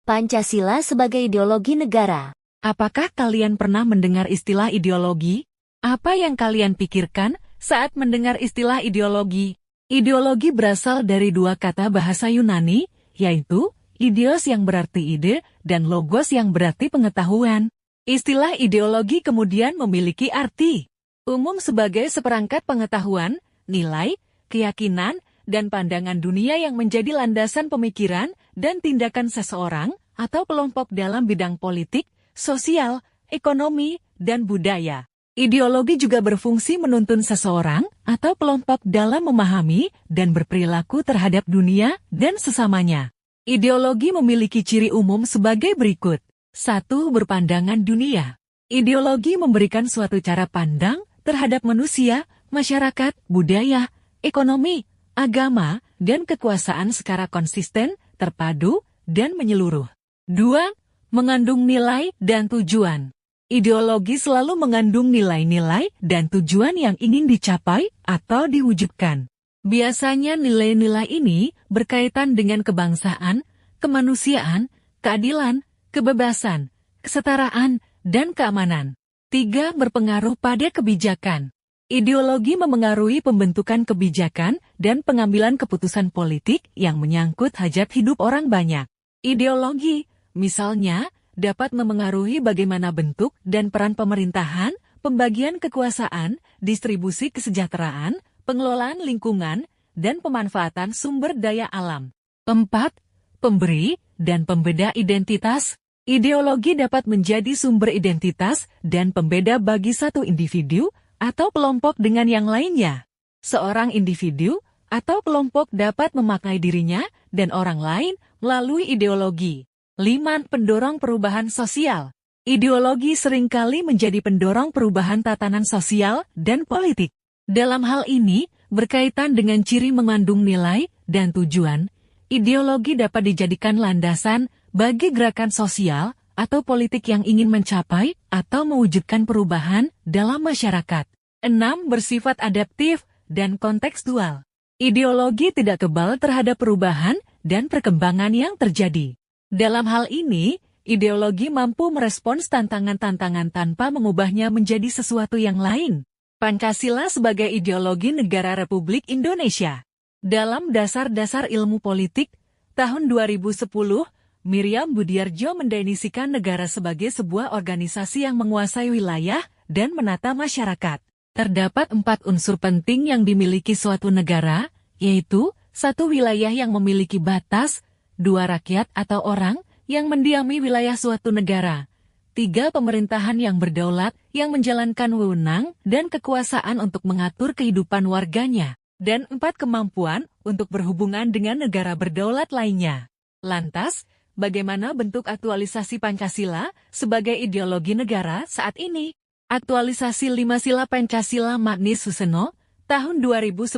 Pancasila sebagai ideologi negara. Apakah kalian pernah mendengar istilah ideologi? Apa yang kalian pikirkan saat mendengar istilah ideologi? Ideologi berasal dari dua kata bahasa Yunani, yaitu ideos yang berarti ide dan logos yang berarti pengetahuan. Istilah ideologi kemudian memiliki arti umum sebagai seperangkat pengetahuan, nilai, keyakinan, dan pandangan dunia yang menjadi landasan pemikiran dan tindakan seseorang atau kelompok dalam bidang politik, sosial, ekonomi, dan budaya. Ideologi juga berfungsi menuntun seseorang atau kelompok dalam memahami dan berperilaku terhadap dunia dan sesamanya. Ideologi memiliki ciri umum sebagai berikut. 1. Berpandangan dunia. Ideologi memberikan suatu cara pandang terhadap manusia, masyarakat, budaya, ekonomi, agama, dan kekuasaan secara konsisten, terpadu, dan menyeluruh. 2. Mengandung nilai dan tujuan. Ideologi selalu mengandung nilai-nilai dan tujuan yang ingin dicapai atau diwujudkan. Biasanya nilai-nilai ini berkaitan dengan kebangsaan, kemanusiaan, keadilan, kebebasan, kesetaraan, dan keamanan. 3. Berpengaruh pada kebijakan. Ideologi memengaruhi pembentukan kebijakan dan pengambilan keputusan politik yang menyangkut hajat hidup orang banyak. Ideologi, misalnya, dapat memengaruhi bagaimana bentuk dan peran pemerintahan, pembagian kekuasaan, distribusi kesejahteraan, pengelolaan lingkungan, dan pemanfaatan sumber daya alam. 4. Pemberi dan pembeda identitas. Ideologi dapat menjadi sumber identitas dan pembeda bagi satu individu atau kelompok dengan yang lainnya. Seorang individu atau kelompok dapat memakai dirinya dan orang lain melalui ideologi. 5. Pendorong perubahan sosial. Ideologi seringkali menjadi pendorong perubahan tatanan sosial dan politik. Dalam hal ini, berkaitan dengan ciri mengandung nilai dan tujuan, ideologi dapat dijadikan landasan bagi gerakan sosial atau politik yang ingin mencapai atau mewujudkan perubahan dalam masyarakat. 6. Bersifat adaptif dan kontekstual. Ideologi tidak kebal terhadap perubahan dan perkembangan yang terjadi. Dalam hal ini, ideologi mampu merespons tantangan-tantangan tanpa mengubahnya menjadi sesuatu yang lain. Pancasila sebagai ideologi negara Republik Indonesia. Dalam Dasar-Dasar Ilmu Politik, tahun 2010, Miriam Budiarjo mendefinisikan negara sebagai sebuah organisasi yang menguasai wilayah dan menata masyarakat. Terdapat 4 unsur penting yang dimiliki suatu negara, yaitu 1. Wilayah yang memiliki batas, 2. Rakyat atau orang yang mendiami wilayah suatu negara, 3. Pemerintahan yang berdaulat yang menjalankan wewenang dan kekuasaan untuk mengatur kehidupan warganya, dan 4. Kemampuan untuk berhubungan dengan negara berdaulat lainnya. Lantas, bagaimana bentuk aktualisasi Pancasila sebagai ideologi negara saat ini? Aktualisasi 5 Sila Pancasila Magnis Suseno, tahun 2011,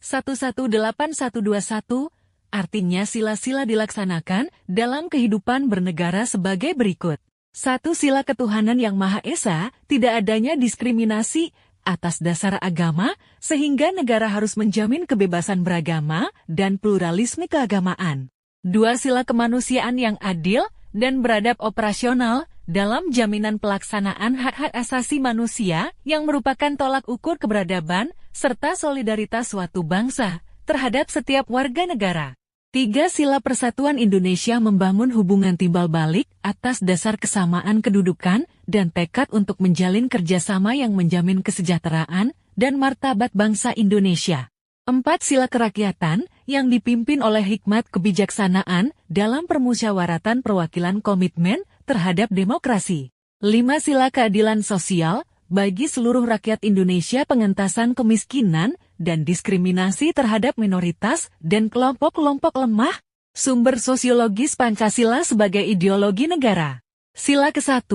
118121, artinya sila-sila dilaksanakan dalam kehidupan bernegara sebagai berikut. 1. Sila ketuhanan yang Maha Esa, tidak adanya diskriminasi atas dasar agama, sehingga negara harus menjamin kebebasan beragama dan pluralisme keagamaan. 2. Sila kemanusiaan yang adil dan beradab operasional dalam jaminan pelaksanaan hak-hak asasi manusia yang merupakan tolak ukur keberadaban serta solidaritas suatu bangsa terhadap setiap warga negara. 3. Sila Persatuan Indonesia membangun hubungan timbal balik atas dasar kesamaan kedudukan dan tekad untuk menjalin kerjasama yang menjamin kesejahteraan dan martabat bangsa Indonesia. 4. Sila Kerakyatan yang dipimpin oleh hikmat kebijaksanaan dalam permusyawaratan perwakilan komitmen terhadap demokrasi. 5. Sila Keadilan Sosial bagi seluruh rakyat Indonesia, pengentasan kemiskinan dan diskriminasi terhadap minoritas dan kelompok-kelompok lemah. Sumber sosiologis Pancasila sebagai ideologi negara. Sila ke-1,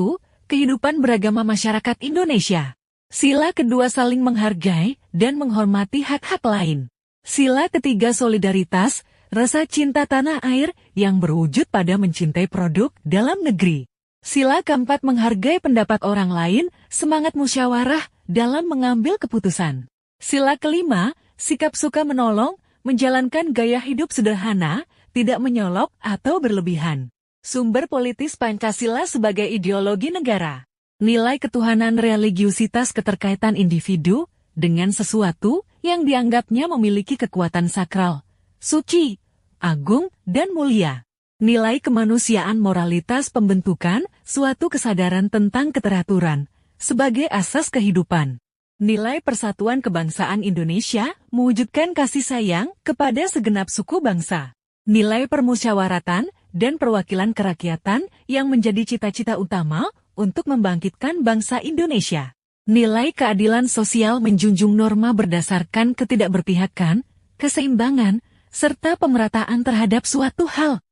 kehidupan beragama masyarakat Indonesia. Sila kedua, saling menghargai dan menghormati hak-hak lain. Sila ketiga, solidaritas, rasa cinta tanah air yang berwujud pada mencintai produk dalam negeri. Sila keempat, menghargai pendapat orang lain, semangat musyawarah dalam mengambil keputusan. Sila kelima, sikap suka menolong, menjalankan gaya hidup sederhana, tidak menyolok atau berlebihan. Sumber politis Pancasila sebagai ideologi negara. Nilai ketuhanan religiusitas keterkaitan individu dengan sesuatu yang dianggapnya memiliki kekuatan sakral, suci, agung, dan mulia. Nilai kemanusiaan moralitas pembentukan suatu kesadaran tentang keteraturan sebagai asas kehidupan. Nilai persatuan kebangsaan Indonesia mewujudkan kasih sayang kepada segenap suku bangsa. Nilai permusyawaratan dan perwakilan kerakyatan yang menjadi cita-cita utama untuk membangkitkan bangsa Indonesia. Nilai keadilan sosial menjunjung norma berdasarkan ketidakberpihakan, keseimbangan, serta pemerataan terhadap suatu hal.